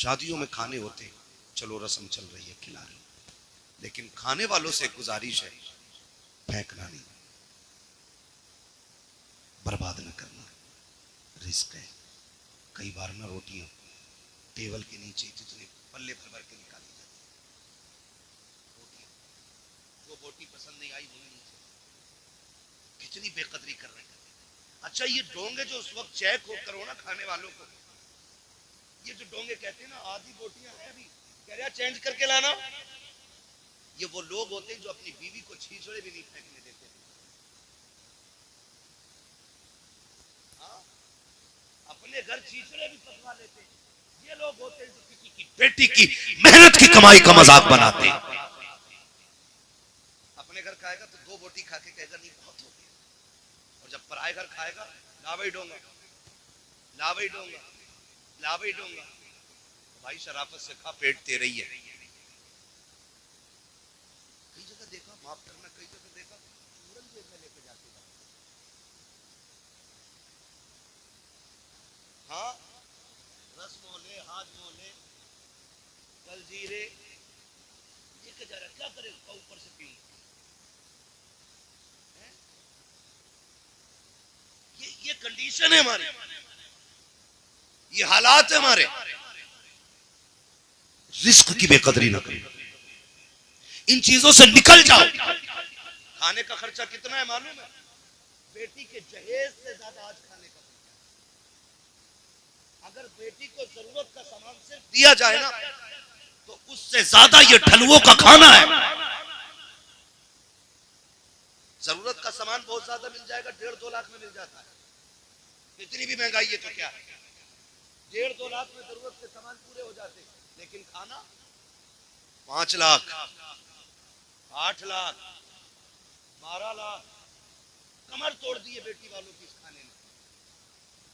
शादियों में खाने होते, चलो रस्म चल रही है, खिला लो, लेकिन खाने वालों से गुजारिश है फेंकना नहीं, बर्बाद न करना, रिस्क है। कई बार ना रोटियां टेबल के नीचे जितने पल्ले भर भर के निकाली जाती है, रोटियां जो बोटी पसंद नहीं आई वो नहीं, कितनी बेकदरी कर रहे हैं। अच्छा ये डोंगे जो उस वक्त चेक हो करो ना खाने वालों को, ये जो डोंगे कहते हैं ना आधी बोटियां हैं अभी, कह रहा चेंज करके लाना, ये वो लोग होते हैं जो अपनी बीवी को छीछड़े भी नहीं फेंकने देते। हाँ? अपने घर छीछड़े भी पकवा लेते, ये लोग होते हैं जो किसी की बेटी की मेहनत की कमाई का मजाक बनाते। अपने घर खाएगा तो 2 बोटी खा के कहेगा नहीं बहुत हो गया, और जब पराए घर खाएगा ला भाई डोंगा, ला भाई डोंगा, ला भाई डोंगा। भाई शराफत से खा, पेट तेरे ही है। कई जगह देखा, माफ करना, कई जगह देखा चूरन जेब में लेके जाते हैं। हाँ, रस मोले, हाथ मोले, कल जीरे लेके जा रहा, क्या करेगा ऊपर से पी। ये कंडीशन है हमारी, ये हालात है हमारे। रिस्क की बेकदरी ना करो, इन चीजों से निकल जाओ। खाने का खर्चा कितना है मालूम है? बेटी के जहेज से ज्यादा आज खाने का खर्चा। अगर बेटी को जरूरत का सामान सिर्फ दिया जाए ना, तो उससे ज्यादा ये ढलुओं का खाना है। जरूरत का सामान बहुत ज्यादा मिल जाएगा, 1.5-2 लाख में मिल जाता है। इतनी भी महंगाई है तो क्या है, 1.5-2 लाख में जरूरत के सामान पूरे हो जाते, लेकिन खाना 5 लाख, 8 लाख, 12 लाख, कमर तोड़ दी है बेटी वालों की इस खाने ने।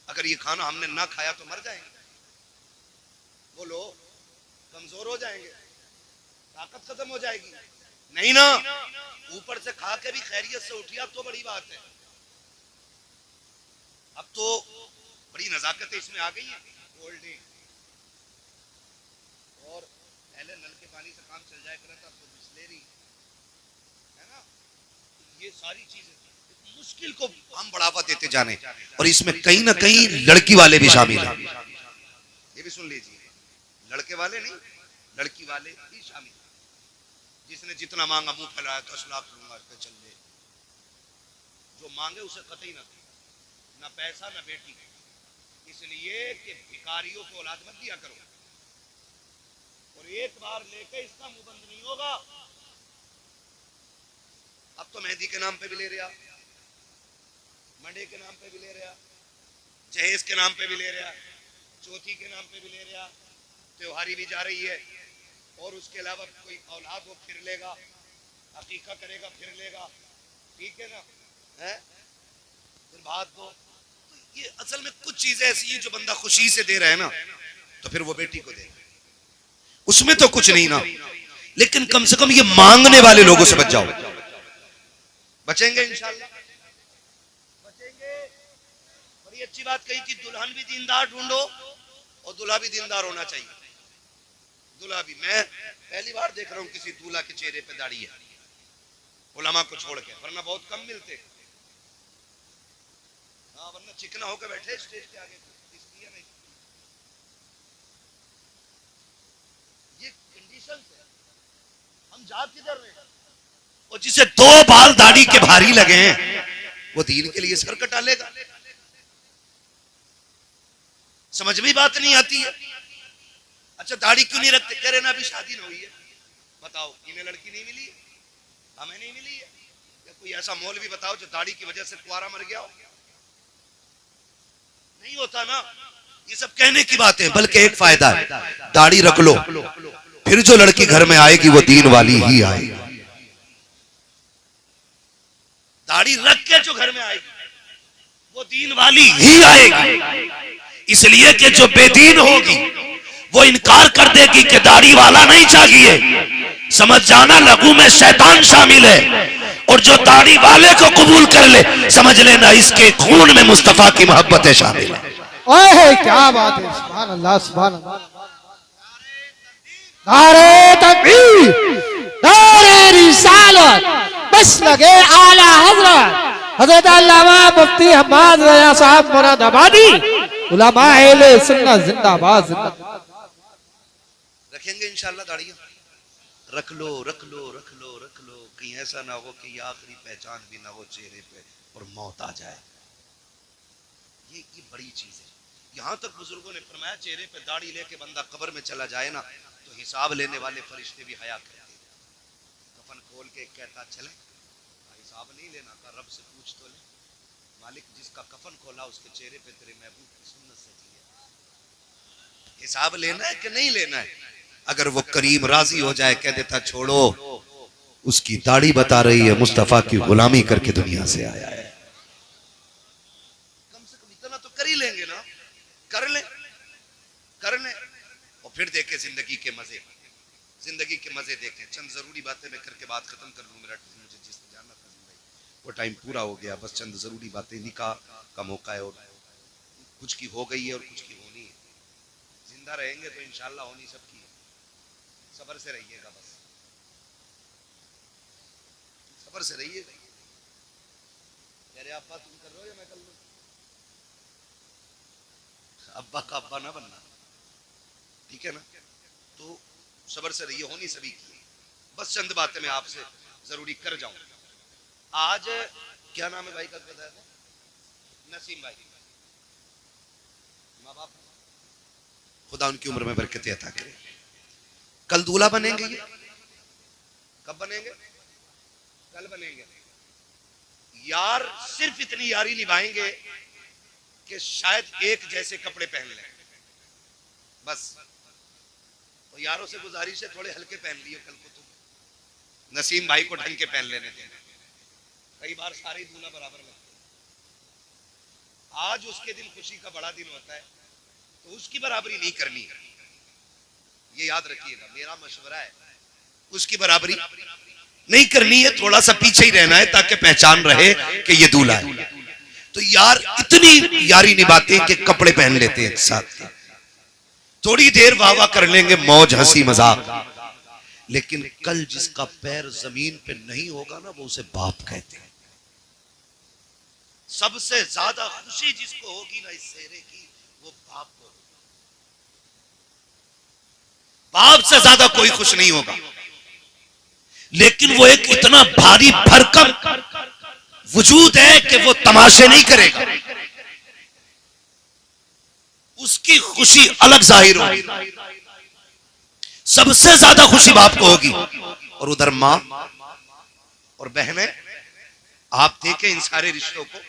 अगर ये खाना हमने ना खाया तो मर जाएंगे, बोलो कमजोर हो जाएंगे, ताकत खत्म हो जाएगी। नहीं ना, ऊपर से खा के भी खैरियत से उठिया तो बड़ी बात है। अब तो बड़ी नजाकत इसमें आ गई है, कोल्ड ड्रिंक, और पहले नल के पानी से काम चल जाया करता था, तो बिस्लेरी है ना, ये सारी चीजें मुश्किल को हम बढ़ावा देते जाने, और इसमें कहीं ना कहीं लड़की वाले भी शामिल हैं। ये भी सुन लीजिए, लड़के वाले नहीं, लड़की वाले भी शामिल। जिसने जितना मांगा मुंह फैलाया 10 लाख लूंगा इस पे चल ले, जो मांगे उसे कतई ना पैसा ना बेटी, इसलिए कि भिखारियों को औलाद मत दिया करो, और एक बार लेके इसका मुंह बंद नहीं होगा। अब तो मेहंदी के नाम पे भी ले रहा, मंडे के नाम पे भी ले रहा, जहेज के नाम पे भी ले रहा, चौथी के नाम पे भी ले रहा, त्योहारी भी जा रही है, और उसके अलावा कोई औलाद हो फिर लेगा, अकीका करेगा फिर लेगा, ठीक है ना, है फिर बात दो। तो ये असल में कुछ चीजें ऐसी हैं जो बंदा खुशी से दे रहा है ना, तो फिर वो बेटी को देगा, उसमें तो कुछ नहीं ना, लेकिन कम से कम ये मांगने वाले लोगों से बच जाओ। बचेंगे इंशाल्लाह, बचेंगे। बड़ी अच्छी बात कही कि दुल्हन भी दीनदार ढूंढो और दूल्हा भी दीनदार होना चाहिए। दूल्हा भी, मैं पहली बार देख रहा हूं किसी दूल्हा के चेहरे पे दाढ़ी है, उलमा को छोड़ के, वरना बहुत कम मिलते। हाँ, वरना चिकना होकर बैठे स्टेज के आगे, इसलिए नहीं। ये कंडीशन है, हम जा किधर रहे हैं? और जिसे 2 बाल दाढ़ी के भारी लगे हैं, वो दीन के लिए सर कटा लेगा। समझ में बात नहीं आती है। अच्छा दाढ़ी क्यों नहीं रखते? कह रहे ना अभी शादी ना हुई है। बताओ, इन्हें लड़की नहीं मिली, हमें नहीं मिली है? या कोई ऐसा मौलवी बताओ जो दाढ़ी की वजह से कुआरा मर गया हो? नहीं होता ना। ये सब कहने की बात है, बल्कि एक फायदा है, दाढ़ी रख लो, फिर जो लड़की घर में आएगी वो दीन वाली ही आएगी। दाढ़ी रख के जो घर में आएगी वो दीन वाली ही आएगी, इसलिए कि जो बेदीन होगी वो इनकार कर देगी कि दाढ़ी वाला नहीं चाहिए। समझ जाना, लघु में शैतान शामिल है, और जो दाढ़ी वाले को कबूल कर ले, समझ लेना इसके खून में मुस्तफा की मोहब्बतें शामिल है। ओए क्या बात है, सुभान अल्लाह, सुभान अल्लाह। नारे तकबीर, नारे रिसालत, बस लगे आला हजरत हजरत अल्लामा मुफ्ती हम्माद रजा साहब मुरादाबादी, उलमा अहले सुन्नत जिंदाबाद जिंदाबाद। रखेंगे इंशाल्लाह दाढ़ियां, रख लो रख लो रख लो रख लो, कहीं ऐसा ना हो कि ये आखिरी पहचान भी ना हो चेहरे पे और मौत आ जाए। ये बड़ी चीज है। यहाँ तक बुजुर्गों ने फरमाया चेहरे पे दाढ़ी लेके बंदा कब्र में चला जाए ना तो हिसाब लेने वाले फरिश्ते भी हया करते हैं। कफन खोल के कहता चले हिसाब नहीं लेना का, रब से पूछ तो ले, मालिक जिसका कफन खोला उसके चेहरे पे तेरे महबूब की सुन्नत सजी है, हिसाब लेना है कि नहीं लेना है। अगर वो करीम राजी हो जाए कह देता छोड़ो, उसकी दाढ़ी बता रही है मुस्तफा की गुलामी करके दुनिया से आया है। कम से कम इतना तो कर ही लेंगे ना, कर ले और फिर देखे जिंदगी के मजे, जिंदगी के मजे देखें। चंद जरूरी बातें मैं करके बात खत्म कर लूं, मेरा मुझे जिसने जानना था जिंदगी वो टाइम पूरा हो गया। बस चंद जरूरी बातें, निकाह का मौका है और कुछ की हो गई है और कुछ की होनी है। जिंदा रहेंगे तो इंशाल्लाह होनी सबकी है। सब्र से रहिएगा, बस सब्र से रहिएगा। मेरे अब्बा तुम कर रहे हो या मैं कर लूं? अब्बा का अब्बा ना बनना, ठीक है ना? तो सब्र से रहिए, होनी सभी की। बस चंद बातें मैं आपसे जरूरी कर जाऊं। आज क्या नाम है भाई का बताया था? नसीम भाई। माँ बाप खुदा उनकी उम्र में बरकत अता करे। कल दूल्हा बनेंगे, ये कब बनेंगे? कल बनेंगे। यार सिर्फ इतनी यारी निभाएंगे कि शायद एक जैसे कपड़े पहन लें, बस। और यारों से गुजारिश है थोड़े हल्के पहन लिए कल को, तुम नसीम भाई को ढंग के पहन लेने थे। कई बार सारे दूल्हा बराबर लगते हैं। आज उसके दिन खुशी का बड़ा दिन होता है तो उसकी बराबरी नहीं करनी है, ये याद रखिएगा, मेरा मशवरा है। उसकी बराबरी नहीं करनी है, थोड़ा सा पीछे ही रहना है ताकि पहचान रहे कि ये दूल्हा है। तो यार इतनी यारी निभाते हैं कि कपड़े पहन लेते हैं साथ, थोड़ी देर वाह वाह कर लेंगे, मौज हंसी मजाक, लेकिन कल जिसका पैर जमीन पे नहीं होगा ना वो उसे बाप कहते हैं। सबसे ज्यादा खुशी जिसको होगी ना इस सेहरे की वो बाप को, बाप से ज्यादा कोई खुश नहीं होगा। लेकिन वो एक इतना भारी भरकम वजूद है कि वो तमाशे नहीं करेगा, उसकी खुशी अलग जाहिर होगी। सबसे ज्यादा खुशी बाप को होगी। और उधर मां और बहनें, आप देखें इन सारे रिश्तों को,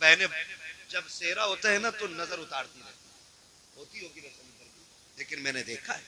बहनें जब सेहरा होता है ना तो नजर उतारती रहती होती होगी ना, लेकिन मैंने देखा है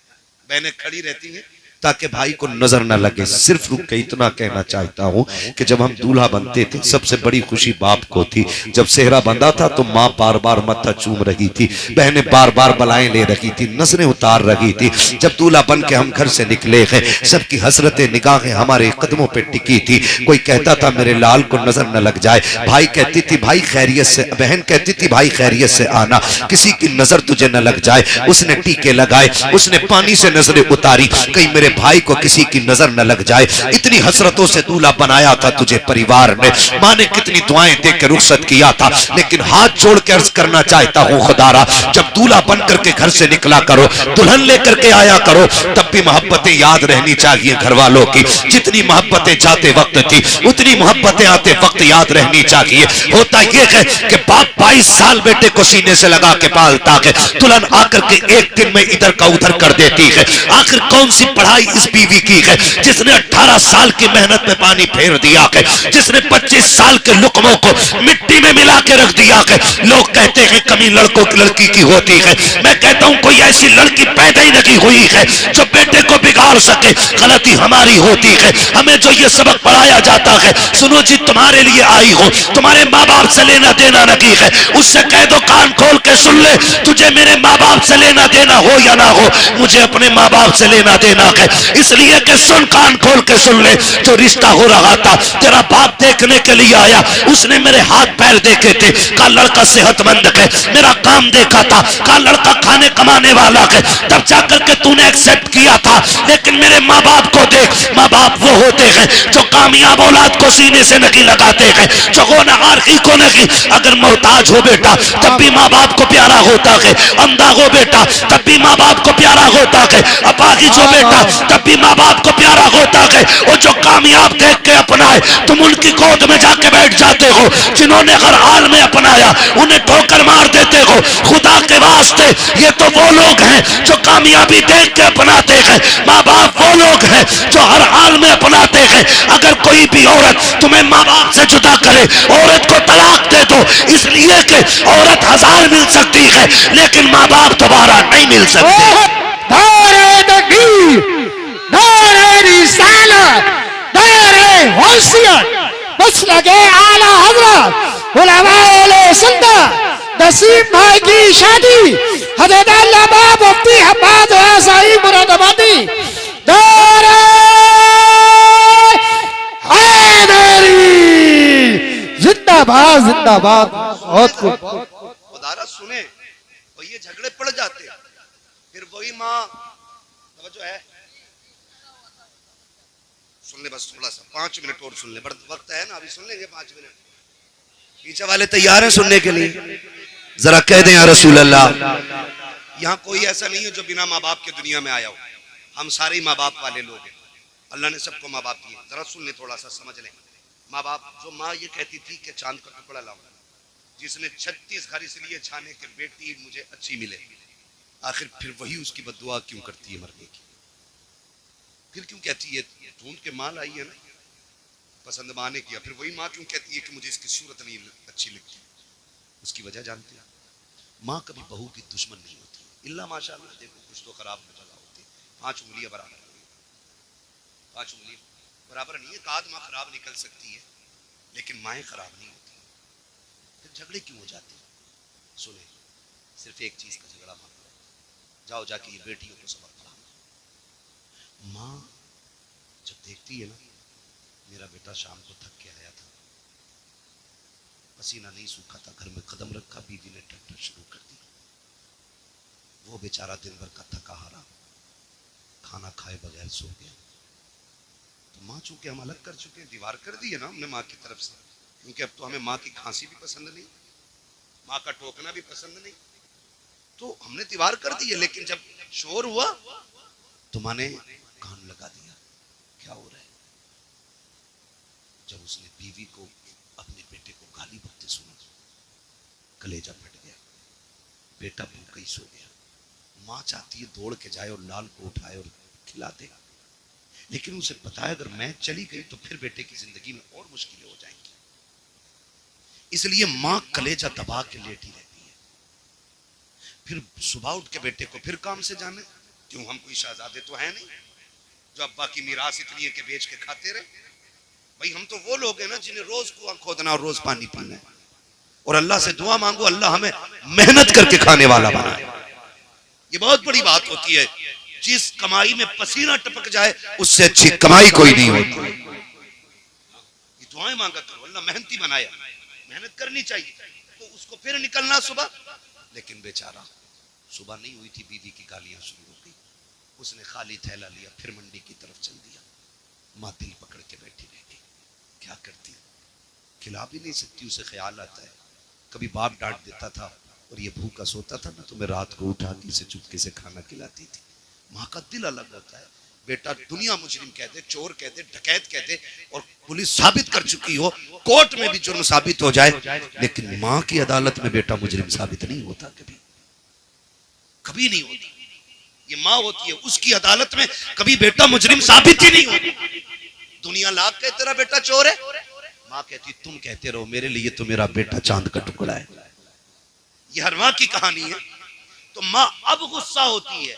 बहनें खड़ी रहती हैं ताकि भाई को नजर न लगे। सिर्फ रुक के इतना कहना चाहता हूं कि जब हम दूल्हा बनते थे सबसे बड़ी खुशी बाप को थी। जब सेहरा बंधा था तो माँ बार बार मत्था चूम रही थी, बहनें बार बार बलाएं ले रही थी, नजरें उतार रही थी। जब दूल्हा बन के हम घर से निकले हैं सबकी हसरतें निगाहें हमारे कदमों पे टिकी थी। कोई कहता था मेरे लाल को नजर न लग जाए, भाई कहती थी भाई खैरियत से, बहन कहती थी भाई खैरियत से आना, किसी की नजर तुझे न लग जाए। उसने टीके लगाए, उसने पानी से नजरें उतारी, कहीं मेरे भाई को किसी की नजर न लग जाए। इतनी हसरतों से दूल्हा बनाया था तुझे परिवार ने, माँ ने कितनी दुआएं दे के रुखसत किया था। लेकिन हाथ जोड़ के अर्ज करना चाहता हूँ खुदारा, जब दूल्हा बन करके घर से निकला करो, दुल्हन लेकर के आया करो, तब भी मोहब्बतें याद रहनी चाहिए घर वालों की। जितनी मोहब्बतें जाते वक्त थी उतनी मोहब्बतें आते वक्त याद रहनी चाहिए। होता यह है कि बाप 22 साल बेटे को सीने से लगा के पालता है, दुल्हन आकर के एक दिन में इधर का उधर कर देती है। आखिर कौन सी पढ़ाई इस बीवी की है जिसने 18 साल की मेहनत में पानी फेर दिया है, जिसने 25 साल के लुकमों को मिट्टी में मिला के रख दिया है। लोग कहते हैं कमी लड़कों की लड़की की होती है, मैं कहता हूं कोई ऐसी लड़की पैदा ही नहीं हुई है जो बेटे को बिगाड़ सके। गलती हमारी होती है, हमें जो ये सबक पढ़ाया जाता है, सुनो जी तुम्हारे लिए आई हो, तुम्हारे माँ बाप से लेना देना नहीं है, उससे कह दो कान खोल के सुन ले, तुझे मेरे माँ बाप से लेना देना हो या ना हो, मुझे अपने माँ बाप से लेना देना है। इसलिए कि सुन, कान खोल के सुन ले, जो रिश्ता हो रहा था तेरा बाप देखने के लिए आया, उसने मेरे हाथ पैर देखे थे, का लड़का सेहतमंद है, मेरा काम देखा था, का लड़का खाने कमाने वाला है, तब जाकर के तूने एक्सेप्ट किया था। लेकिन मेरे माँ बाप को देख, माँ बाप वो होते हैं जो कामयाब औलाद को सीने से नहीं लगाते हैं, जो गुनहगार को नहीं। अगर मोहताज हो बेटा तब भी माँ बाप को प्यारा होता है, अंधा हो बेटा तब भी माँ बाप को प्यारा होता है, अपाहिज हो बेटा तब भी माँ बाप को प्यारा होता है। और जो कामयाब देख के अपनाए तुम उनकी गोद में जाके बैठ जाते हो, जिन्होंने हर हाल में अपनाया उन्हें ठोकर मार देते हो। खुदा के वास्ते ये तो वो लोग हैं जो कामयाबी देख के अपनाते हैं, माँ बाप वो लोग हैं जो हर हाल में अपनाते हैं। अगर कोई भी औरत तुम्हें माँ बाप से जुदा करे, औरत को तलाक दे दो, इसलिए कि औरत 1000 मिल सकती है लेकिन माँ बाप दोबारा नहीं मिल सकते। नारे तकबीर, नारे रिसालत, नारे हैसियत, मसलके आला हजरत उलमाए सुन्नत नसीम भाई की शादी हजरत अल्लामा मुफ्ती हम्माद साहिब मुरादाबादी। नारे हैदरी, जिंदाबाद जिंदाबाद। बहुत खूब। खुदारा सुने और ये झगड़े पड़ जाते, फिर वही माँ जो है सुन ले, बस थोड़ा सा 5 मिनट और सुन ले, बड़ा वक्त है ना, अभी सुन लेंगे 5 मिनट। पीछे वाले तैयार हैं सुनने के लिए? जरा कह दें या रसूल अल्लाह। यहाँ कोई ऐसा नहीं है जो बिना माँ बाप के दुनिया में आया हो, हम सारे माँ बाप वाले लोग हैं। अल्लाह ने सबको माँ बाप दिए। जरा सुन ले, थोड़ा सा समझ लें। माँ बाप, जो माँ ये कहती थी कि चांद का टुकड़ा लाऊंगा, जिसने 36 घर इसलिए छाने कि बेटी मुझे अच्छी मिले, आखिर फिर वही उसकी बद्दुआ क्यों करती है मरने की? फिर क्यों कहती है ढूंढ के माँ लाई है ना पसंद माने किया, फिर वही माँ क्यों कहती है कि मुझे इसकी सूरत नहीं अच्छी लगती? उसकी वजह जानती है? माँ कभी बहू की दुश्मन नहीं होती, इल्ला माशाअल्लाह। देखो कुछ तो खराब नजर होती, 5 उंगलियां बराबर, 5 उंगलियां बराबर नहीं है। एक आध माँ खराब निकल सकती है लेकिन माएँ खराब नहीं होती। फिर झगड़े क्यों हो जाते? सुने, सिर्फ एक चीज का झगड़ा मत करो, जाओ जाके ये बेटियों को सबक पढ़ाओ। माँ जब देखती है ना, मेरा बेटा शाम को थक के आया था, पसीना नहीं सूखा था, घर में कदम रखा, बीवी ने ट्रैक्टर शुरू कर दिया, वो बेचारा दिन भर का थका हारा खाना खाए बगैर सो गया। तो माँ चूंकि हम अलग कर चुके हैं, दीवार कर दी है ना हमने माँ की तरफ से, क्योंकि अब तो हमें माँ की खांसी भी पसंद नहीं, माँ का टोकना भी पसंद नहीं, तो हमने दीवार कर दी है। लेकिन जब शोर हुआ तो माँ ने कान लगा दिया, क्या हो रहा है? जब उसने बीवी को अपने बेटे को गाली बकते सुना, कलेजा फट गया, बेटा भूखा ही सो गया। माँ चाहती है दौड़ के जाए और लाल को उठाए और खिला दे, लेकिन उसे पता है अगर मैं चली गई तो फिर बेटे की जिंदगी में और मुश्किलें हो जाएंगी। इसलिए माँ कलेजा दबा के लेटी रहती है। फिर सुबह उठ के बेटे को फिर काम से जाने, क्यों हम कोई शहजादे तो है नहीं जो अब्बा की मीरास इतनी है कि बेच के खाते रहे। भाई हम तो वो लोग हैं ना जिन्हें रोज कुआं खोदना और रोज पानी पीना है, और अल्लाह से दुआ मांगो अल्लाह हमें मेहनत करके खाने वाला बनाए। ये बहुत बड़ी बात होती है, जिस कमाई में पसीना टपक जाए उससे अच्छी कमाई कोई नहीं होती। ये दुआएं मांगा करो, अल्लाह मेहनती बनाया, मेहनत करनी चाहिए। तो उसको फिर निकलना सुबह, लेकिन बेचारा सुबह नहीं हुई थी, बीवी की गालियां शुरू हो गई, उसने खाली थैला लिया फिर मंडी की तरफ चल दिया। माँ दिल पकड़ के बैठी रह गई, क्या करती, खिला भी नहीं सकती, उसे ख्याल आता है कभी बाप डांट देता था और ये भूखा सोता था ना, तो मैं रात को उठा के इसे चुपके से खाना खिलाती थी। माँ का दिल अलग होता है। बेटा दुनिया मुजरिम कह दे, चोर कह दे, डकैत कह दे, और पुलिस साबित कर चुकी हो, कोर्ट में भी जुर्म साबित हो जाए, लेकिन माँ की अदालत में बेटा मुजरिम साबित नहीं होता, कभी कभी नहीं होता। ये माँ होती है, उसकी अदालत में कभी बेटा मुजरिम साबित ही नहीं होता। दुनिया लाख कहे तेरा बेटा चोर है, माँ कहती तुम कहते रहो, मेरे लिए तो मेरा बेटा चांद का टुकड़ा है। ये हर माँ की कहानी है। तो माँ अब गुस्सा होती है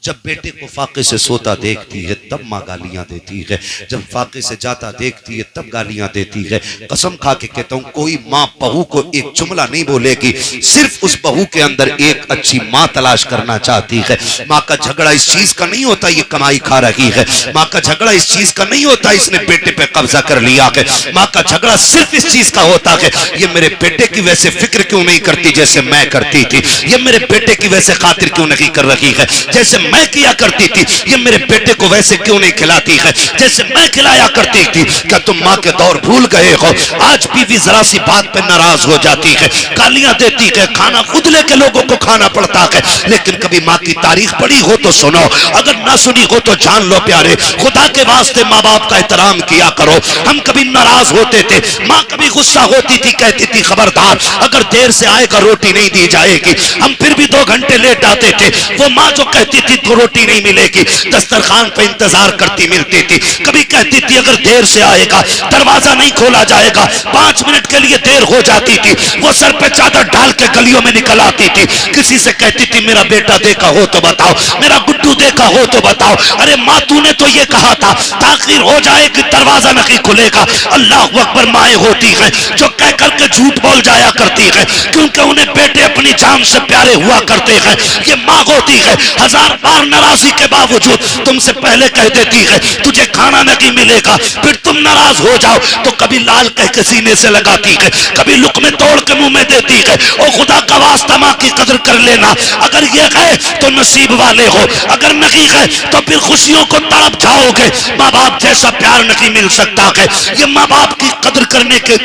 जब बेटे को फाके से सोता देखती है तब माँ गालियां देती है, जब फाके से जाता देखती है तब गालियां देती है। कसम खा के कहता हूँ कोई माँ बहू को एक जुमला नहीं बोलेगी, सिर्फ उस बहू के अंदर एक अच्छी माँ तलाश करना चाहती है। माँ का झगड़ा इस चीज का नहीं होता ये कमाई खा रही है, माँ का झगड़ा इस चीज का नहीं होता इसने बेटे पे कब्जा कर लिया है, माँ का झगड़ा सिर्फ इस चीज का होता है ये मेरे बेटे की वैसे फिक्र क्यों नहीं करती जैसे मैं करती थी, ये मेरे बेटे की वैसे खातिर क्यों नहीं कर रही है जैसे मैं किया करती थी, ये मेरे बेटे को वैसे क्यों नहीं खिलाती है जैसे मैं खिलाया करती थी। क्या तुम माँ के दौर भूल गए हो? आज बीवी जरा सी बात पे नाराज हो जाती है, गालियां देती है, खाना खुद लेके लोगों को खाना पड़ता है, लेकिन कभी माँ की तारीख पढ़ी हो तो सुनो, अगर ना सुनी हो तो जान लो प्यारे, खुदा के वास्ते माँ बाप का एहतराम किया करो। हम कभी नाराज होते थे, माँ कभी गुस्सा होती थी, कहती थी खबरदार अगर देर से आएगा रोटी नहीं दी जाएगी। हम फिर भी 2 घंटे लेट आते थे, वो माँ जो कहती थी तो रोटी नहीं मिलेगी, दस्तरखान पे इंतजार करती मिलती थी। कभी कहती थी अगर देर से आएगा दरवाजा नहीं खोला जाएगा, 5 मिनट के लिए देर हो जाती थी, वो सर पे चादर डाल के गलियों में निकल आती थी, किसी से कहती थी मेरा बेटा देखा हो तो बताओ, मेरा गुड्डू देखा हो तो बताओ। अरे माँ तूने तो ये कहा था ताखिर हो जाए कि दरवाजा नहीं खुलेगा। अल्लाह अकबर, माएँ होती हैं जो कह करके झूठ बोल जाया करती है क्योंकि उन्हें बेटे अपनी जान से प्यारे हुआ करते हैं। ये माँ होती है 1000 बार नाराजगी के बावजूद तुमसे पहले कह देती है तुझे खाना नहीं मिलेगा, फिर तुम नाराज हो जाओ तो कभी लाल कह के सीने से लगाती है, कभी लुकमे तोड़ के मुंह में देती है। ओ खुदा का वास्ता माँ की कदर कर लेना, अगर ये है तो नसीब वाले हो, अगर नहीं है तो फिर खुशियों को तड़प जाओगे। माँ बाप जैसा प्यार नहीं मिल सकता है, ये माँ बाप की कदर करने के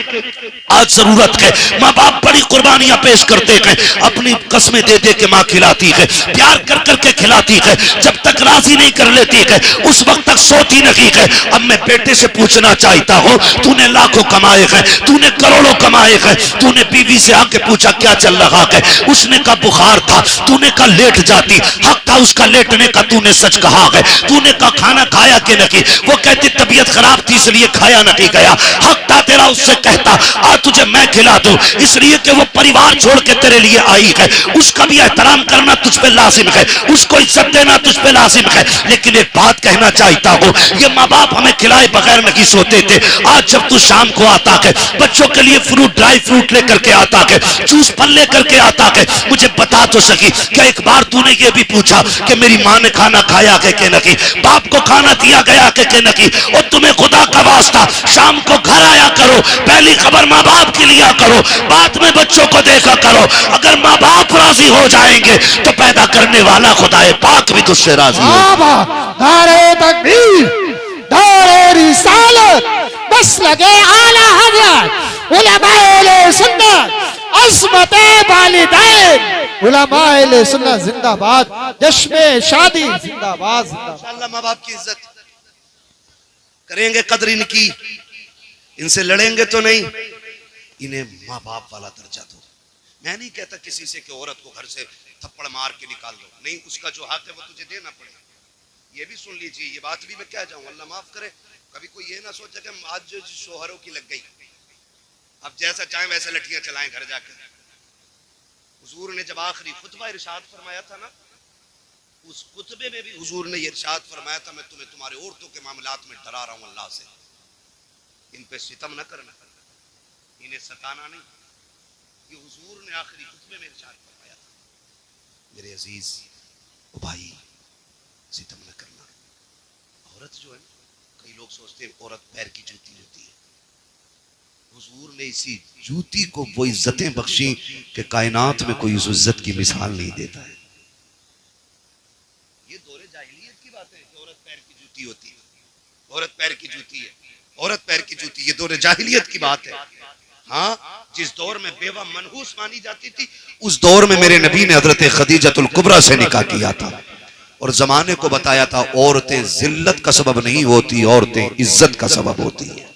आज जरूरत है। माँ बाप बड़ी कुर्बानियां पेश करते हैं, अपनी कस्में दे दे के माँ खिलाती है, प्यार कर करके खिलाती है, जब तक राजी नहीं कर लेती है उस वक्त तक सोती नहीं है। अब मैं बेटे से पूछना चाहता हूँ तूने लाखों कमाए हैं, तूने करोड़ों कमाए हैं, तूने बीवी से आके पूछा क्या चल रहा है, उसने कहा बुखार था, तूने कहा लेट जाती, हक था उसका लेटने का, तूने सच कहा है। तूने कहा खाना खाया कि नहीं, वो कहती तबीयत खराब थी इसलिए खाया नहीं गया, हक था तेरा उससे कहता आज तुझे मैं खिला दूं, इसलिए कि वो परिवार छोड़ के तेरे लिए आई है, उसका भी एहतराम करना तुझ पे लाजिम है, उसको इज्जत देना तुझ पे लाजिम है। लेकिन एक बात कहना चाहता हूँ, ये माँ बाप हमें खिलाए बगैर नहीं सोते थे। आज जब तू शाम को आता है बच्चों के लिए फ्रूट, ड्राई फ्रूट लेकर के आता है, जूस फल लेकर के आता है, मुझे बता तो सकी क्या एक बार तूने ये भी पूछा कि मेरी माँ ने खाना खाया है कि नहीं, बाप को खाना दिया गया है कि नहीं। और तुम्हें खुदा का वास्ता शाम को घर आया करो, पहली खबर माँ बाप की लिया करो, बाद में बच्चों को देखा करो। अगर माँ बाप राजी हो जाएंगे तो पैदा करने वाला खुदाए पाक भी तुझसे राजी हो। नारे तकबीर, नारे रिसालत, बस लगे आला हज़रत, उलमाए सुन्नत, अज़्मत वालिदैन, उलमाए सुन्नत जिंदाबाद, जश्न शादी जिंदाबाद। इंशाअल्लाह माँ बाप की इज्जत करेंगे, कदर इनकी, इनसे लड़ेंगे तो नहीं, इन्हें माँ बाप वाला दर्जा दो। मैं नहीं कहता किसी से कि औरत को घर से थप्पड़ मार के निकाल दो, नहीं, उसका जो हक है वो तुझे देना पड़ेगा। ये भी सुन लीजिए, ये बात भी मैं क्या जाऊं, अल्लाह माफ करे, कभी कोई ये ना सोचे कि आज जो शोहरों की लग गई अब जैसा चाहे वैसे लठियां चलाएं घर जाकर। हुजूर ने जब आखिरी खुतबा इरशाद फरमाया था ना, उस खुतबे में भी हुजूर ने इरशाद फरमाया था मैं तुम्हें तुम्हारे औरतों के मामलात में डरा रहा हूं अल्लाह से, इन पे सितम न करना, इन्हें सताना नहीं। ये हुजूर ने आखिरी खुतबे में इरशाद फरमाया था। मेरे अजीज भाई, सितम न करना। औरत जो है, कई लोग सोचते हैं औरत पैर की जूती होती है, हुजूर ने इसी जूती को वो इज्जतें बख्शी कि कायनात में कोई उस इज्जत की मिसाल नहीं देता है। ये दौरे जाहिलियत की बात है कि औरत पैर की जूती होती है, औरत पैर की जूती है, औरत पैर की जूती, ये दौरे जाहिलियत की बात है। हाँ, जिस दौर में बेवा मनहूस मानी जाती थी उस दौर में मेरे नबी ने हजरत खदीजतुल कुबरा से निकाह किया था और जमाने को बताया था औरतें जिल्लत का सबब नहीं होती, औरतें इज्जत का सबब होती है।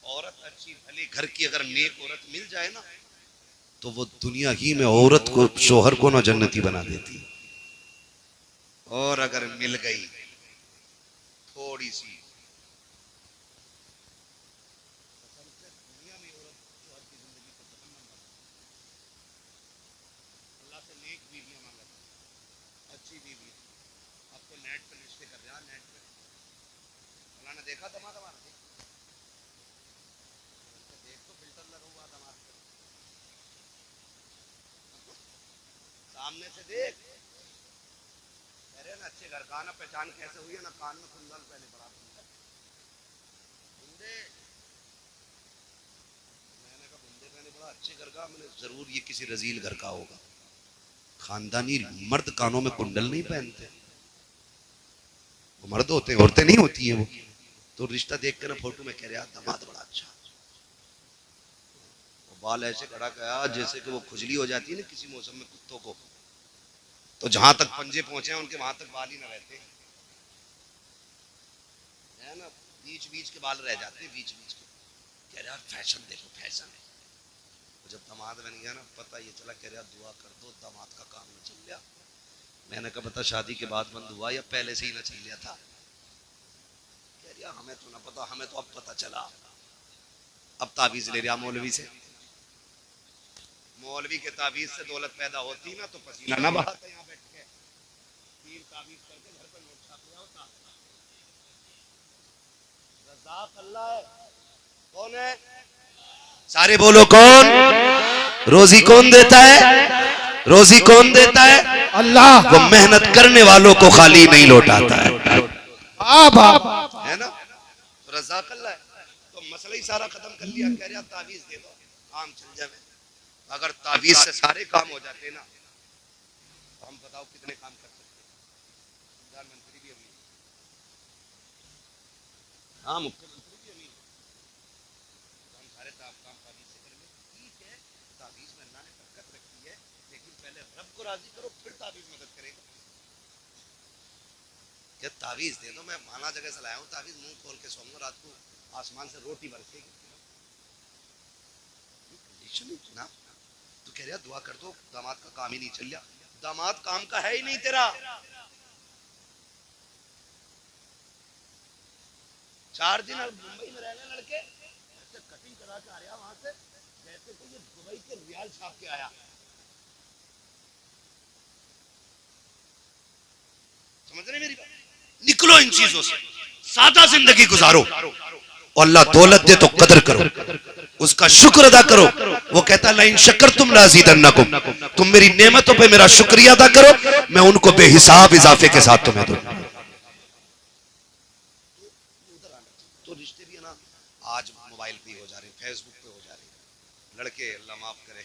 औरत अच्छी भली घर की अगर नेक औरत मिल जाए ना तो वो दुनिया ही में औरत को, शोहर को ना जन्नती बना देती, और अगर मिल गई थोड़ी सी, अल्लाह से नेक बीवियां मांगा, देखा दमाद हमारा? देख तो फिल्टर लगा हुआ दमाद पे, सामने से देख। कह रहे ना अच्छे घर का ना पहचान कैसे हुई है ना, कान में कुंडल पहले पड़ा बुंदे। मैंने कहा बुंदे पहले बड़ा अच्छे घर का, मैंने जरूर ये किसी रजील घर का होगा। खानदानी मर्द कानों में कुंडल नहीं पहनते, वो मर्द होते हैं, औरतें नहीं होती हैं वो। तो रिश्ता देख के ना फोटो में कह रहे दामाद बड़ा अच्छा, वो बाल ऐसे खड़ा गया जैसे कि वो खुजली हो जाती है ना किसी मौसम में कुत्तों को, तो जहां तक पंजे पहुंचे हैं उनके वहां तक बाल ही ना रहते है ना, बीच बीच के बाल रह जाते हैं, बीच बीच के। कह रहा फैशन देखो, फैशन है। जब दामाद बन गया ना पता ये चला, कह रहा दुआ कर दो दामाद का काम न चल गया। मैंने कहा पता शादी के बाद बंद हुआ या पहले से ही न चल गया था? कह रहा हमें तो ना पता, हमें तो अब पता चला। अब ताबीज ले रहा मौलवी से। मौलवी के ताबीज से दौलत पैदा होती ना तो पसीना ना बहाता यहाँ बैठ के, तीन ताबीज करके घर पे नोट छाप लिया होता। रज़ाक अल्लाह है। कौन है? सारे बोलो कौन? रोजी कौन देता है? रोजी कौन देता है? अल्लाह। वो मेहनत करने वालों को खाली नहीं लौटाता है, है ना? तो रज़ाक अल्लाह है। तो मसला ही सारा खत्म कर लिया। कह रहा ताबीज दे दो काम चल जाए। अगर ताबीज से सारे काम हो जाते ना तो हम बताओ कितने काम कर सकते। प्रधानमंत्री भी अमीर, हाँ मुख्यमंत्री भी अमीर, हम सारे काम ताबीज से करेंगे। ठीक है, ताबीज में अल्लाह ने बरकत रखी है, लेकिन पहले रब को राजी करो फिर ताबीज मदद करेगा। क्या ताबीज दे दो, मैं माना जगह से लाया हूँ ताबीज, मुंह खोल के सोऊंगा, रात को आसमान से रोटी बरसेगी। ना तू कह रहा दुआ कर दो दामाद का काम ही नहीं चल रहा। दामाद काम का है ही नहीं तेरा। 4 दिन अब मुंबई में रहने लड़के ऐसे कटिंग करा के आ रहा वहां से जैसे कि ये दुबई के रियाल छाप के आया। समझ रहे मेरी बात? निकलो इन चीजों से, सादा जिंदगी गुजारो। और अल्लाह दौलत दे तो कदर करो, उसका शुक्र अदा करो। वो कहता लाइन शक्कर तुम लाज़ीदन्नकुम, तुम मेरी नेमतों पे मेरा शुक्रिया अदा करो, मैं उनको बेहिसाब इजाफे के साथ तुम्हें दूं। तो रिश्ते भी है ना आज मोबाइल पे हो जा रहे, फेसबुक पे हो जा रहे। लड़के अल्लाह माफ करे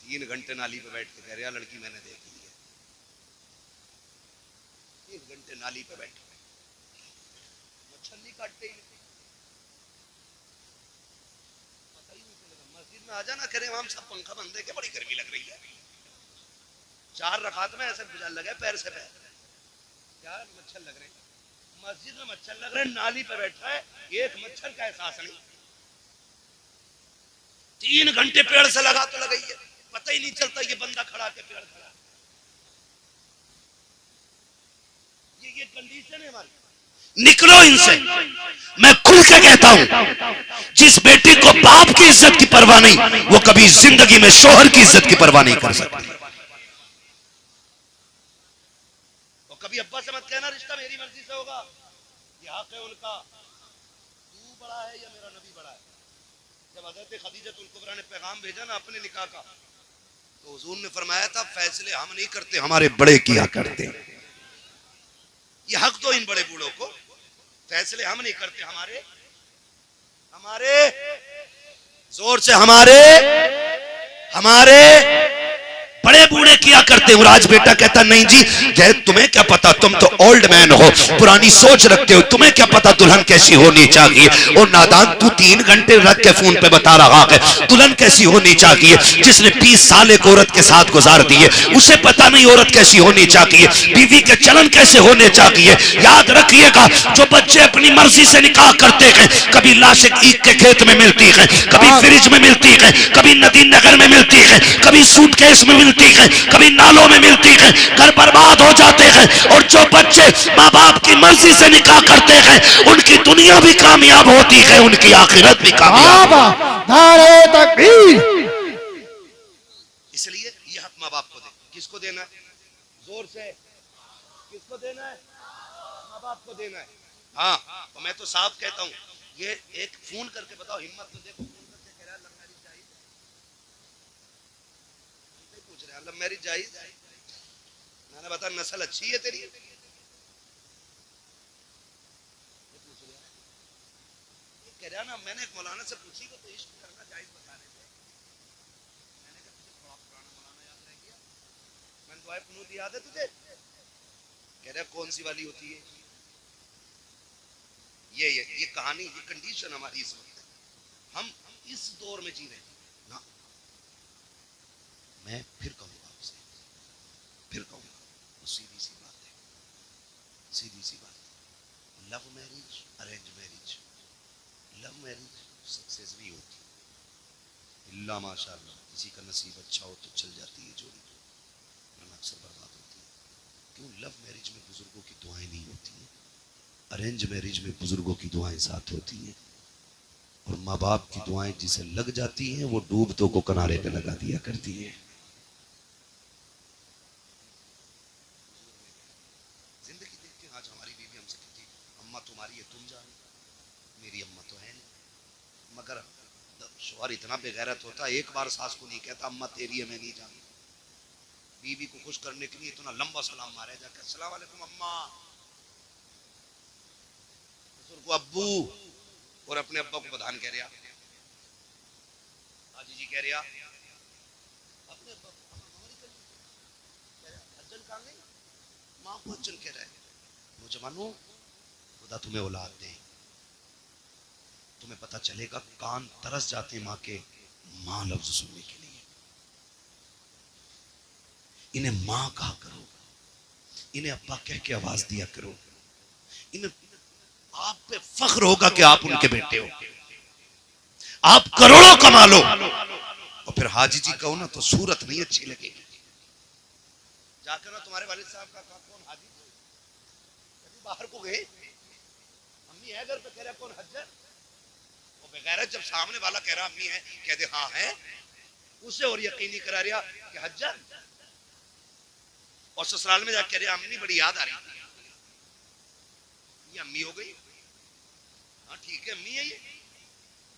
3 घंटे नाली पे बैठ के कह रहे लड़की मैंने देख ली है। 3 घंटे नाली पे बैठ मच्छर नहीं काटते ही आ जाना करे हम सब पंखा बंद है कि बड़ी गर्मी लग रही है। 4 रकात में ऐसे गुजर लगे पैर से पैर, क्या मच्छर लग रहे हैं। मस्जिद में मच्छर लग रहे हैं, नाली पे बैठा है, एक मच्छर का एहसास नहीं। 3 घंटे पेड़ से लगा तो लगाई है, पता ही नहीं चलता ये बंदा खड़ा के पेड़ खड़ा। ये कंडीशन है हमारी। निकलो इनसे। मैं खुल के कहता हूं जिस बेटी को बाप की इज्जत की परवाह नहीं, वो कभी जिंदगी में शोहर की इज्जत की परवाह नहीं कर सकती। और कभी अब्बा से मत कहना रिश्ता मेरी मर्जी से होगा, ये हक है उनका। तू बड़ा है या मेरा नबी बड़ा है? जब हजरत खदीजतुल कुबरा ने पैगाम भेजा ना अपने निकाह का, तो हुजूर ने फरमाया था फैसले हम नहीं करते, हमारे बड़े किया करते। ये हक दो इन बड़े बूढ़ों को, फैसले हम नहीं करते, हमारे जोर से हमारे बड़े बूढ़े किया करते। और आज बेटा कहता नहीं जी जय तुम्हें क्या पता, तुम तो ओल्ड मैन हो, पुरानी सोच रखते हो, तुम्हें क्या पता दुल्हन कैसी होनी चाहिए। और नादान तू 3 घंटे रख के फोन पे बता रहा है दुल्हन कैसी होनी चाहिए। जिसने 20 साल एक औरत के साथ गुजार दिए उसे पता नहीं औरत कैसी होनी चाहिए, बीवी के चलन कैसे होने चाहिए। याद रखिएगा जो बच्चे अपनी मर्जी से निकाह करते हैं, कभी लाश ईद के खेत में मिलती है, कभी फ्रिज में मिलती है, कभी नदी नगर में मिलती है, कभी सूटकेस में मिलती है, कभी नालों में मिलती है, घर बर्बाद हो जाते हैं। और जो बच्चे माँ बाप की मर्जी से निकाह करते हैं उनकी दुनिया भी कामयाब होती है, उनकी आखिरत भी कामयाब। नारे तकबीर। इसलिए ये हक माँ बाप को दे। किसको देना है? जोर से किसको देना है? माँ बाप को देना है। हाँ, तो मैं तो साफ कहता हूँ, ये एक फोन करके बताओ, हिम्मत तो देखो, फोन करके कह रहा है लव मैरिज जायज है, पूछ रहे हैं लव मैरिज जायज है। मैंने बता नस्ल अच्छी है तेरी, कह रहा ना, मैंने एक मौलाना से पूछी कि तो इश्क करना जायज बता रहे थे, मैंने कहा तुझे पुराना मौलाना याद रह गया, मैंने दुआए कुनूत याद है तुझे, कह रहा कौन सी वाली होती है, ये कहानी, ये कंडीशन हमारी इस वक्त है, हम इस दौर में जी रहे हैं ना। मैं फिर कहूंगा आपसे, फिर कहूंगा, वो सीधी सी बात है, सीधी सी बात है, love marriage arrange marriage, love marriage success नहीं होती, इल्ला माशाअल्लाह किसी का नसीब अच्छा हो तो चल जाती है जोड़ी, वरना अक्सर बर्बाद होती है। क्यों? लव मैरिज में बुजुर्गों की दुआएं नहीं होती हैं, अरेंज मैरिज में बुजुर्गों की दुआएं साथ होती हैं, और माँ बाप की दुआएं जिसे लग जाती हैं वो डूबतों को किनारे पे लगा दिया करती है। जिंदगी देखते आज हमारी बीवी हमसे कहती अम्मा तुम्हारी है तुम जानो, मेरी अम्मा तो है नहीं, मगर शौहर इतना बेगैरत होता है, एक बार सास को नहीं कहता अम्मा तेरी है मैं नहीं जानती, बीवी को खुश करने के लिए इतना लंबा सलाम मारे जाकर अस्सलाम वालेकुम अम्मा, को अब्बू, और अपने अब्बा को बधान कह रहा, हाजी जी कह रहा, अपने अब्बा को हज्जन कहाँ गई, माँ को हज्जन कह रहा है। नौजवानों, खुदा तुम्हें औलाद दे, तुम्हें पता चलेगा कान तरस जाते माँ के माँ लफ्ज सुनने के लिए। इन्हें माँ कहा करो, इन्हें अब्बा कह के आवाज दिया करो, इन्हें आप पे फख्र होगा कि आप उनके बेटे हो, आप करोड़ों कमा लो और फिर हाजी जी कहो ना तो सूरत नहीं अच्छी लगेगी। जाकर ना तुम्हारे वालिद साहब का कौन हाजी जी, कभी बाहर को गए, अम्मी है घर पे, कह रहा कौन हज्जर, वो बेगैरत जब सामने वाला कह रहा अम्मी है, कह दे हाँ है, उसे और यकीनी करा रहा कि हज्जर, और ससुराल में जाकर कह रहा अम्मी बड़ी याद आ रही थी, ये अम्मी हो गई, हाँ ठीक है अम्मी है ये,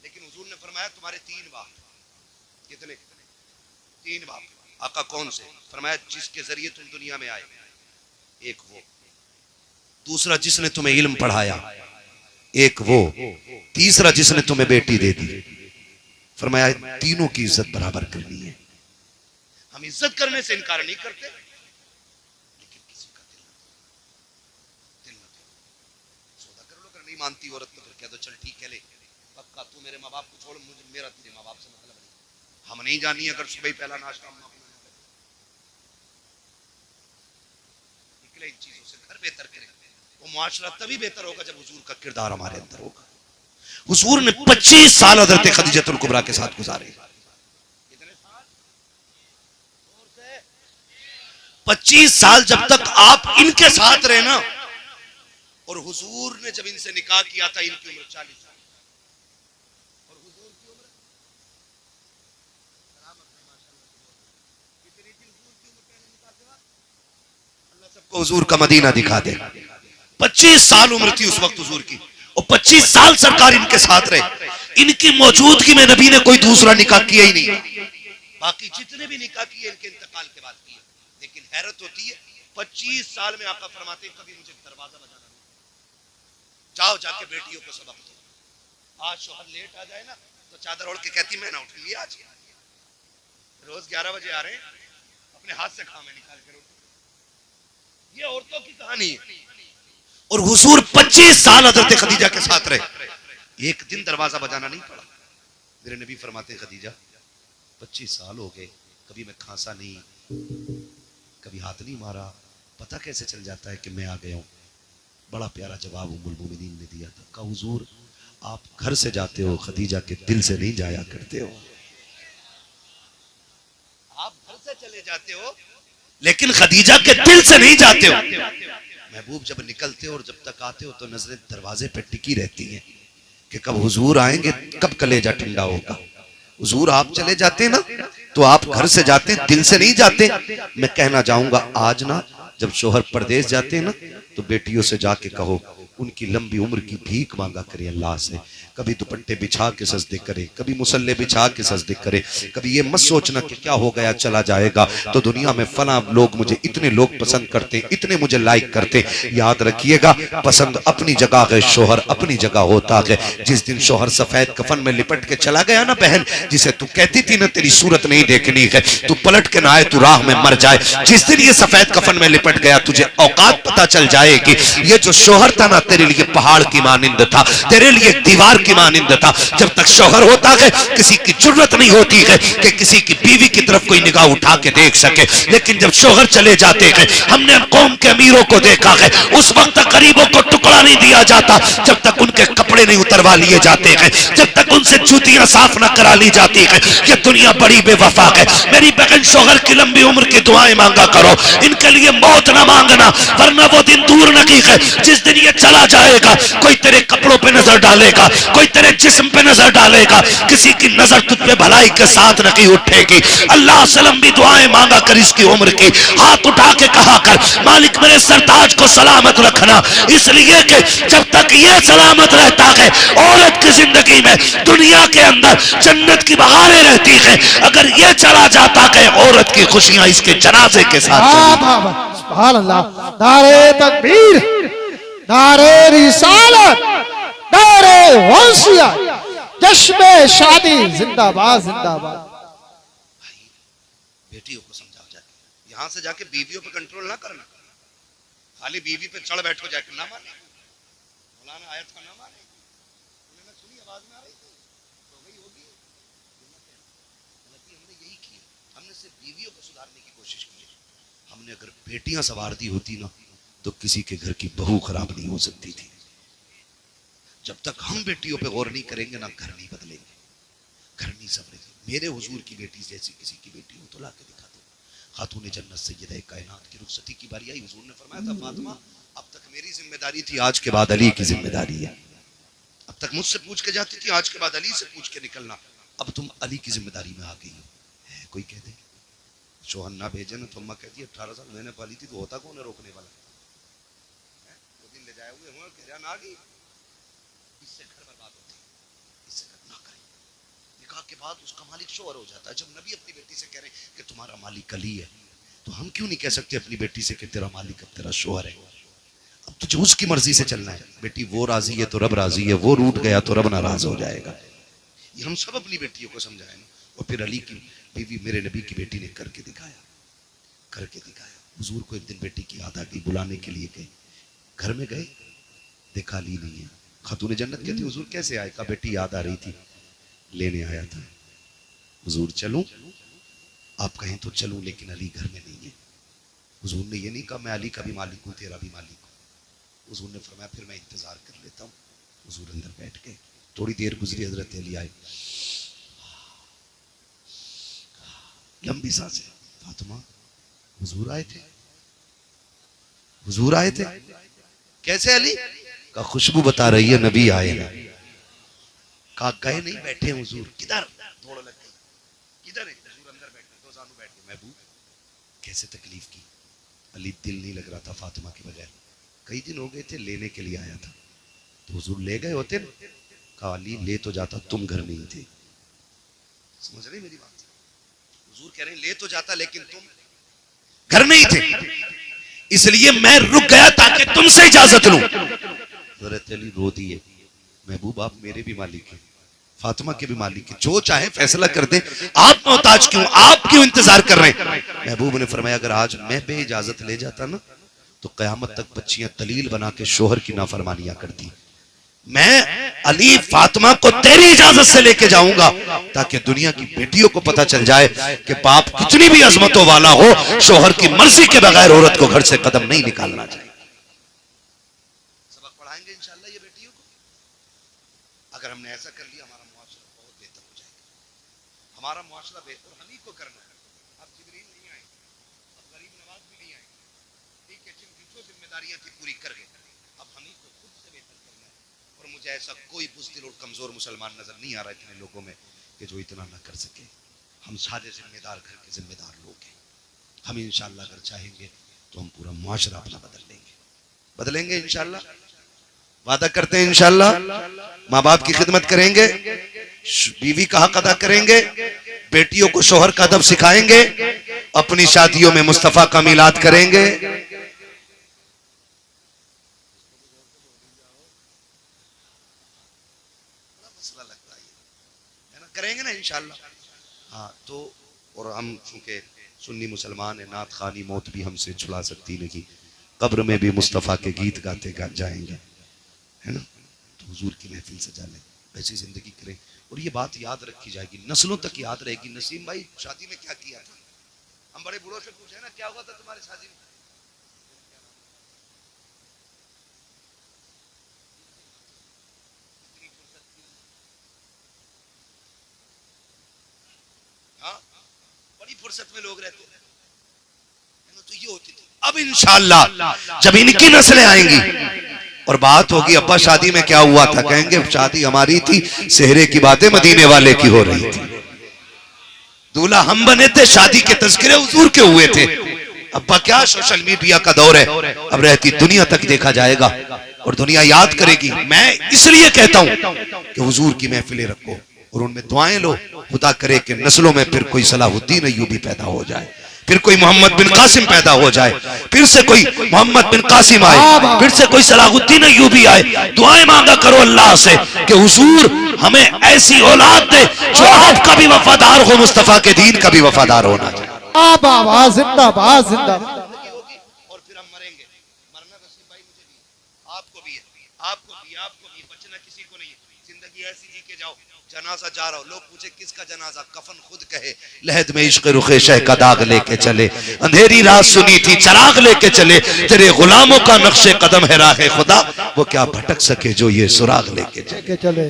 लेकिन हुजूर ने फरमाया तुम्हारे 3 बाप, कितने? 3 बाप। आका कौन से? फरमाया जिसके जरिए तुम दुनिया में आए, एक वो, दूसरा जिसने तुम्हें इल्म पढ़ाया, एक वो, तीसरा जिसने तुम्हें बेटी दे दी। फरमाया तीनों की इज्जत बराबर करनी है। हम इज्जत करने से इनकार नहीं करते, लेकिन किसी का दिल न सौदा कर लो, अगर नहीं मानती औरत तो फिर कह दो चल ठीक है ले, पक्का तू मेरे माँ बाप को छोड़, मुझे मेरा तेरे माँ बाप से मतलब नहीं, हम नहीं जानी अगर सुबह ही पहला नाश्ता निकले इन चीजों से, घर बेहतर करें, वो मुआशरा तभी बेहतर होगा जब हुजूर का किरदार हमारे अंदर होगा। हुजूर ने 25 साल हज़रत खदीजतुल कुबरा के साथ गुजारे, 25 साल जब तक आप इनके साथ रहे ना, और हुजूर ने जब इनसे निकाह किया था इनकी उम्र 40 साल, और हुजूर की उम्र कितनी थी? हुजूर की उम्र पहले निकाह के बाद अल्लाह सबको हुजूर का मदीना दिखा दे। 25 साल उम्र थी उस वक्त हुजूर की, और 25 साल सरकार इनके साथ रहे। इनकी मौजूदगी में नबी ने कोई दूसरा निकाह किया ही नहीं, बाकी जितने भी निकाह किए इनके इंतकाल के बाद किए। लेकिन हैरत होती है 25 साल में आका फरमाते कभी मुझे दरवाजा बजाना नहीं, जाओ जाके बेटियों को सबक दो। आज शोहर लेट आ जाए ना तो चादर ओढ़ के कहती मैं ना उठूंगी आज, रोज 11 बजे आ रहे हैं, अपने हाथ से खामे निकाल कर उठ। ये औरतों की कहानी है। और हुजूर 25 साल हज़रत खदीजा के साथ रहे, एक दिन दरवाजा बजाना नहीं पड़ा। मेरे नबी फरमाते खदीजा 25 साल हो गए, कभी मैं खांसा नहीं, कभी हाथ नहीं मारा, पता कैसे चल जाता है कि मैं आ गया हूं। बड़ा प्यारा जवाब उम्मुल मोमिनीन ने दिया था, कहा हुजूर आप घर से जाते हो, खदीजा के दिल से नहीं जाया करते हो। आप घर से चले जाते हो लेकिन खदीजा के दिल से नहीं जाते हो। महबूब जब निकलते हो और जब तक आते हो तो नजरें दरवाजे पे टिकी रहती हैं कि कब हुजूर आएंगे, कब कलेजा ठंडा होगा। हुजूर आप चले जाते ना तो आप घर से जाते, दिल से नहीं जाते। मैं कहना चाहूंगा आज ना जब शोहर परदेश जाते हैं ना तो बेटियों से जाके कहो उनकी लंबी उम्र की भीख मांगा करे अल्लाह से। कभी दुपट्टे बिछा के सजदे करे, कभी मुसल्ले बिछा के सजदे करे। कभी ये मत सोचना कि क्या हो गया चला जाएगा तो दुनिया में फला लोग मुझे, इतने लोग पसंद करते, इतने मुझे लाइक करते। याद रखिएगा पसंद अपनी जगह है, शोहर अपनी जगह होता है। जिस दिन शोहर सफेद कफन में लिपट के चला गया ना बहन, जिसे तू कहती थी ना तेरी सूरत नहीं देखनी है, तू पलट के ना आए तू राह में मर जाए, जिस दिन ये सफेद कफन में लिपट गया तुझे औकात पता चल जाएगी। ये जो शोहर था ना तेरे लिए पहाड़ की मानिंद था, तेरे लिए दीवार की मानिंद था। जब तक शोहर होता है किसी की जरूरत नहीं होती है कि किसी की बीवी की तरफ कोई निगाह उठा के देख सके। लेकिन जब शोहर चले जाते हैं, हमने कौम के अमीरों को देखा है, उस वक्त तक गरीबों को टुकड़ा नहीं दिया जाता जब तक उनके कपड़े नहीं उतरवा लिए जाते हैं, जब तक उनसे जूतियां साफ न करा ली जाती है। ये दुनिया बड़ी बेवफा है। मेरी बहन शोहर की लंबी उम्र की दुआएं मांगा करो, इनके लिए मौत ना मांगना, वरना वो दिन दूर नहीं है जिस दिन ये चला जाएगा। कोई तेरे कपड़ों पे नजर डालेगा, कोई तेरे जिस्म पे नजर डालेगा, किसी की नजर तुझ पे भलाई के साथ नहीं उठेगी। अल्लाह से लंबी दुआएं मांगा कर इसकी उम्र की, हाथ उठा के कहा कर मालिक मेरे सरताज को सलामत रखना, इसलिए कि जब तक ये सलामत रहता है औरत की जिंदगी में दुनिया के अंदर जन्नत की बहारें रहती है। अगर ये चला जाता है औरत की खुशियां इसके जनाजे के साथ चली। सुभान अल्लाह। नारे तकबीर, नारे रिसालत, नारे वंशियत, जश्न शादी जिंदाबाद जिंदाबाद। बेटियों को समझा जाए, यहां से जाके बीवियों पे कंट्रोल ना करना, खाली बीवी पे चढ़ बैठो जाके ना माने, मौलाना आयत का ना माने। मैंने सुनी आवाज में आ रही थी तो गई होगी, गलती हमने यही की, हमने सिर्फ बीवियों को सुधारने की कोशिश की है। हमने अगर बेटियां संवार दी होती ना तो किसी के घर की बहू खराब नहीं हो सकती थी। जब तक हम बेटियों पे गौर नहीं करेंगे ना घर नहीं बदलेंगे, घर नहीं संवरेंगे। मेरे हुजूर की बेटी जैसी किसी की बेटी हो तो ला के दिखा दो। खातून जन्नत सैयदा कायनात की रुखसती की बारी आई, हुजूर ने फरमाया था फातिमा अब तक मेरी जिम्मेदारी थी, आज के बाद अली की जिम्मेदारी है। अब तक मुझसे पूछ के जाती थी, आज के बाद अली से पूछ के निकलना। अब तुम अली की जिम्मेदारी में आ गई हो। कोई कह दे शोहर ना भेजे ना तो अम्मा कहती है 18 साल मैंने पाली थी तो होता कौन है रोकने वाला, वो दिन ले जाए हुए हुआ कह ना आ गई। इससे घर बर्बाद होते, इससे घर ना करें। निकाह के बाद उसका मालिक शोहर हो जाता है। जब नबी अपनी बेटी से कह रहे हैं कि तुम्हारा मालिक अली है तो हम क्यों नहीं कह सकते अपनी बेटी से कि तेरा मालिक अब तेरा शोहर है। अब तुझे उसकी मर्जी से चलना है। बेटी वो राजी है तो रब राजी है, वो रूठ गया तो रब नाराज हो जाएगा। ये हम सब अपनी बेटियों को समझाएं। और फिर अली की बीवी मेरे नबी की बेटी ने करके दिखाया, करके दिखाया। हुजूर को एक दिन बेटी की याद आ गई, बुलाने के लिए गए, घर में गए, देखा अली नहीं है। खातून जन्नत कहती हुजूर कैसे आए? कहा बेटी याद आ रही थी, लेने आया था। हुजूर चलूं? आप कहें तो चलूं, लेकिन अली घर में नहीं है। हुजूर ने ये नहीं कहा मैं अली का भी मालिक हूं तेरा भी मालिक हूं। हुजूर ने फरमाया फिर मैं इंतजार कर लेता हूं। हुजूर अंदर बैठ गए, थोड़ी देर गुजरी, हजरत अली आए, लंबी सांसें। फातिमा हुजूर आए थे, हुजूर आए थे। कैसे अली? का खुशबू बता रही है नबी आए ना। कहा गए नहीं, बैठे हुजूर। किधर? दौड़ लग गई, किधर है? हुजूर अंदर बैठे, दो जानू बैठ गए। महबूब कैसे तकलीफ की? अली दिल नहीं लग रहा था फातिमा के बगैर, कई दिन हो गए थे, लेने के लिए आया था। तो हुजूर ले गए होते ना? कहा अली ले तो जाता, तुम घर नहीं थे। समझ रहे मेरी बात? हुजूर कह रहे हैं ले तो जाता लेकिन तुम घर नहीं थे, इसलिए मैं रुक गया ताकि तुमसे इजाजत लूं। हज़रत अली रो दिए, महबूब आप मेरे भी मालिक हैं, फातिमा के भी मालिक हैं, जो चाहे फैसला कर दे, आप मोहताज क्यों, आप क्यों इंतजार कर रहे हैं? महबूब ने फरमाया अगर आज मैं बे इजाजत ले जाता ना तो कयामत तक बच्चियां दलील बना के शोहर की नाफरमानियां करती। मैं अली फातिमा को तेरी इजाजत से लेके जाऊंगा ताकि दुनिया की बेटियों को पता चल जाए कि बाप कितनी भी अजमतों वाला हो, शोहर की मर्जी के बगैर औरत को घर से कदम नहीं निकालना चाहिए। सबक पढ़ाएंगे इंशाल्लाह ये बेटियों को। अगर हमने ऐसा कर लिया हमारा मुआशरा बहुत बेहतर हो जाएगा। हमारा मुआशरा बेहतर हम ही को करना है। अब जिब्रील नहीं आए, अब गरीब नवाज भी नहीं आए, ठीक है, जिनकी जो जिम्मेदारियां थी पूरी कर गए। अब हम ही को खुद से बेहतर करना है। और मुझे ऐसा कोई बुज़दिल और कमजोर मुसलमान नजर नहीं आ रहा इतने लोगों में कि जो इतना ना कर सके। हम सारे जिम्मेदार घर के जिम्मेदार लोग हैं। हम इंशाल्लाह अगर चाहेंगे तो हम पूरा मुआशरा अपना बदल लेंगे, बदलेंगे इंशाल्लाह। वादा करते हैं इंशाल्लाह माँ बाप की खिदमत करेंगे, बीवी का हक अदा करेंगे, बेटियों को शोहर का अदब सिखाएंगे, अपनी शादियों में मुस्तफा का मिलाद करेंगे। मसला लगता है ना, करेंगे ना इंशाल्लाह। हाँ तो और हम चूंकि सुन्नी मुसलमान है, नात खानी मौत भी हमसे छुड़ा सकती नहीं, कब्र में भी मुस्तफ़ा के गीत गाते जाएंगे, है ना। तो हुजूर की महफिल सजा लें, ऐसी जिंदगी करें और ये बात याद रखी जाएगी, नस्लों तक याद रहेगी। नसीम भाई शादी में क्या किया था? हम बड़े बूढ़ों से पूछे ना क्या हुआ था तुम्हारी शादी में? हाँ बड़ी फुर्सत में लोग रहते हैं, तो ये होती थी। अब इंशाअल्लाह जब इनकी नस्लें आएंगी और बात होगी अब्बा शादी में क्या हुआ था, कहेंगे शादी हमारी थी, सेहरे की बातें मदीने वाले की हो रही थी, दूल्हा हम बने थे, शादी के तज़किरे हुजूर के हुए थे। अब्बा क्या सोशल मीडिया का दौर है, अब रहती दुनिया तक देखा जाएगा और दुनिया याद करेगी। मैं इसलिए कहता हूं कि हुजूर की महफिलें रखो और उनमें दुआएं लो, खुदा करे कि नस्लों में फिर कोई सलाहुद्दीन अय्यूबी पैदा हो जाए, फिर कोई मोहम्मद बिन कासिम पैदा हो जाए, फिर से कोई मोहम्मद बिन कासिम आए, फिर से कोई सलाहुद्दीन अय्यूबी आए। दुआएं मांगा करो अल्लाह से कि हुजूर हमें ऐसी औलाद दे जो आपका भी वफादार हो, मुस्तफा के दीन का भी वफादार होना चाहिए। जिंदाबाद जिंदाबाद। और फिर हम मरेंगे, मरना नसीब भाई मुझे भी, आपको भी है, आपको भी बचना किसी को नहीं है। जिंदगी ऐसी जी के जाओ, जनाजा जा रहा हो, लोग पूछे किसका जनाजा, कफन खुद कहे, लहद में इश्क रुखे शह का दाग लेके चले, अंधेरी रात सुनी थी चराग लेके चले, तेरे गुलामों का नक्शे कदम है राह खुदा, वो क्या भटक सके जो ये सुराग लेके चले।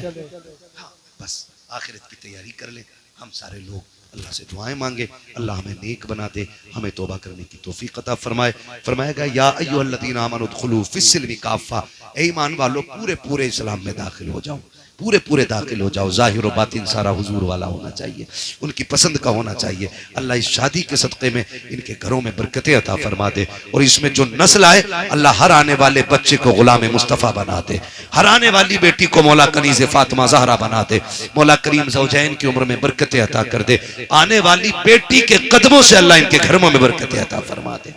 बस आखिरत की तैयारी कर ले, हम सारे लोग अल्लाह से दुआएं मांगे, अल्लाह हमें नेक बना दे, हमें तौबा करने की तौफीक अता फरमाए। फरमाएगा या अय्युहल्लज़ीना आमनू उदखुलू फिस्सिल्मी काफ़ा, ए ईमान वालों पूरे पूरे इस्लाम में दाखिल हो जाओ, पूरे पूरे दाखिल हो जाओ। ज़ाहिर और बातिन सारा हुजूर वाला होना चाहिए, उनकी पसंद का होना चाहिए। अल्लाह इस शादी के सदक़े में इनके घरों में बरकतें अता फरमा दे और इसमें जो नस्ल आए अल्लाह हर आने वाले बच्चे को गुलाम मुस्तफ़ा बना दे, हर आने वाली बेटी को मौला कनीज़ फ़ातिमा ज़हरा बना दे, मौला करीम ज़ौजैन की उम्र में बरकतें अता कर दे, आने वाली बेटी के कदमों से अल्लाह इनके घरों में बरकतें अता फरमा दे,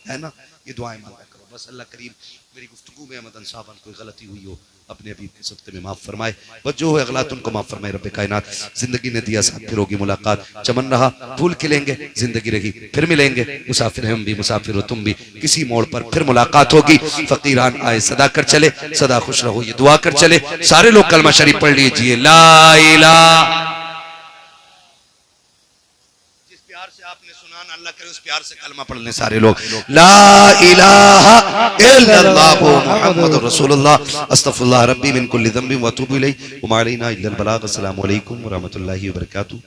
है ना। ये दुआएं मांगा करो। बस अल्लाह करीम मेरी गुफ्तगू में मदन साहब कोई गलती हुई हो अपने अभी के सब्ते में माफ फरमाए, बस जो है अगला तुमको माफ फरमाए। रब्बे कायनात जिंदगी ने दिया साथ, फिर होगी मुलाकात, चमन रहा फूल खिलेंगे, जिंदगी रही फिर मिलेंगे, मुसाफिर हम भी मुसाफिर हो तुम भी, किसी मोड़ पर फिर मुलाकात होगी। फकीरान आए सदा कर चले, सदा खुश रहो ये दुआ कर चले। सारे लोग कलमा शरीफ पढ़ लीजिए, ला इलाहा। जिस प्यार से आपने सुना ना, अल्लाह करे उस प्यार से कलमा पढ़ लें सारे लोग, ला इलाहा इल्लल्लाह मुहम्मदुर रसूलुल्लाह अस्तगफिरुल्लाह रब्बी मिन कुल्ली ज़ंबिन व अतूबु इलैहि व मा अलैना इल्लल बलाग। अस्सलामु अलैकुम व रहमतुल्लाहि व बरकातुहू।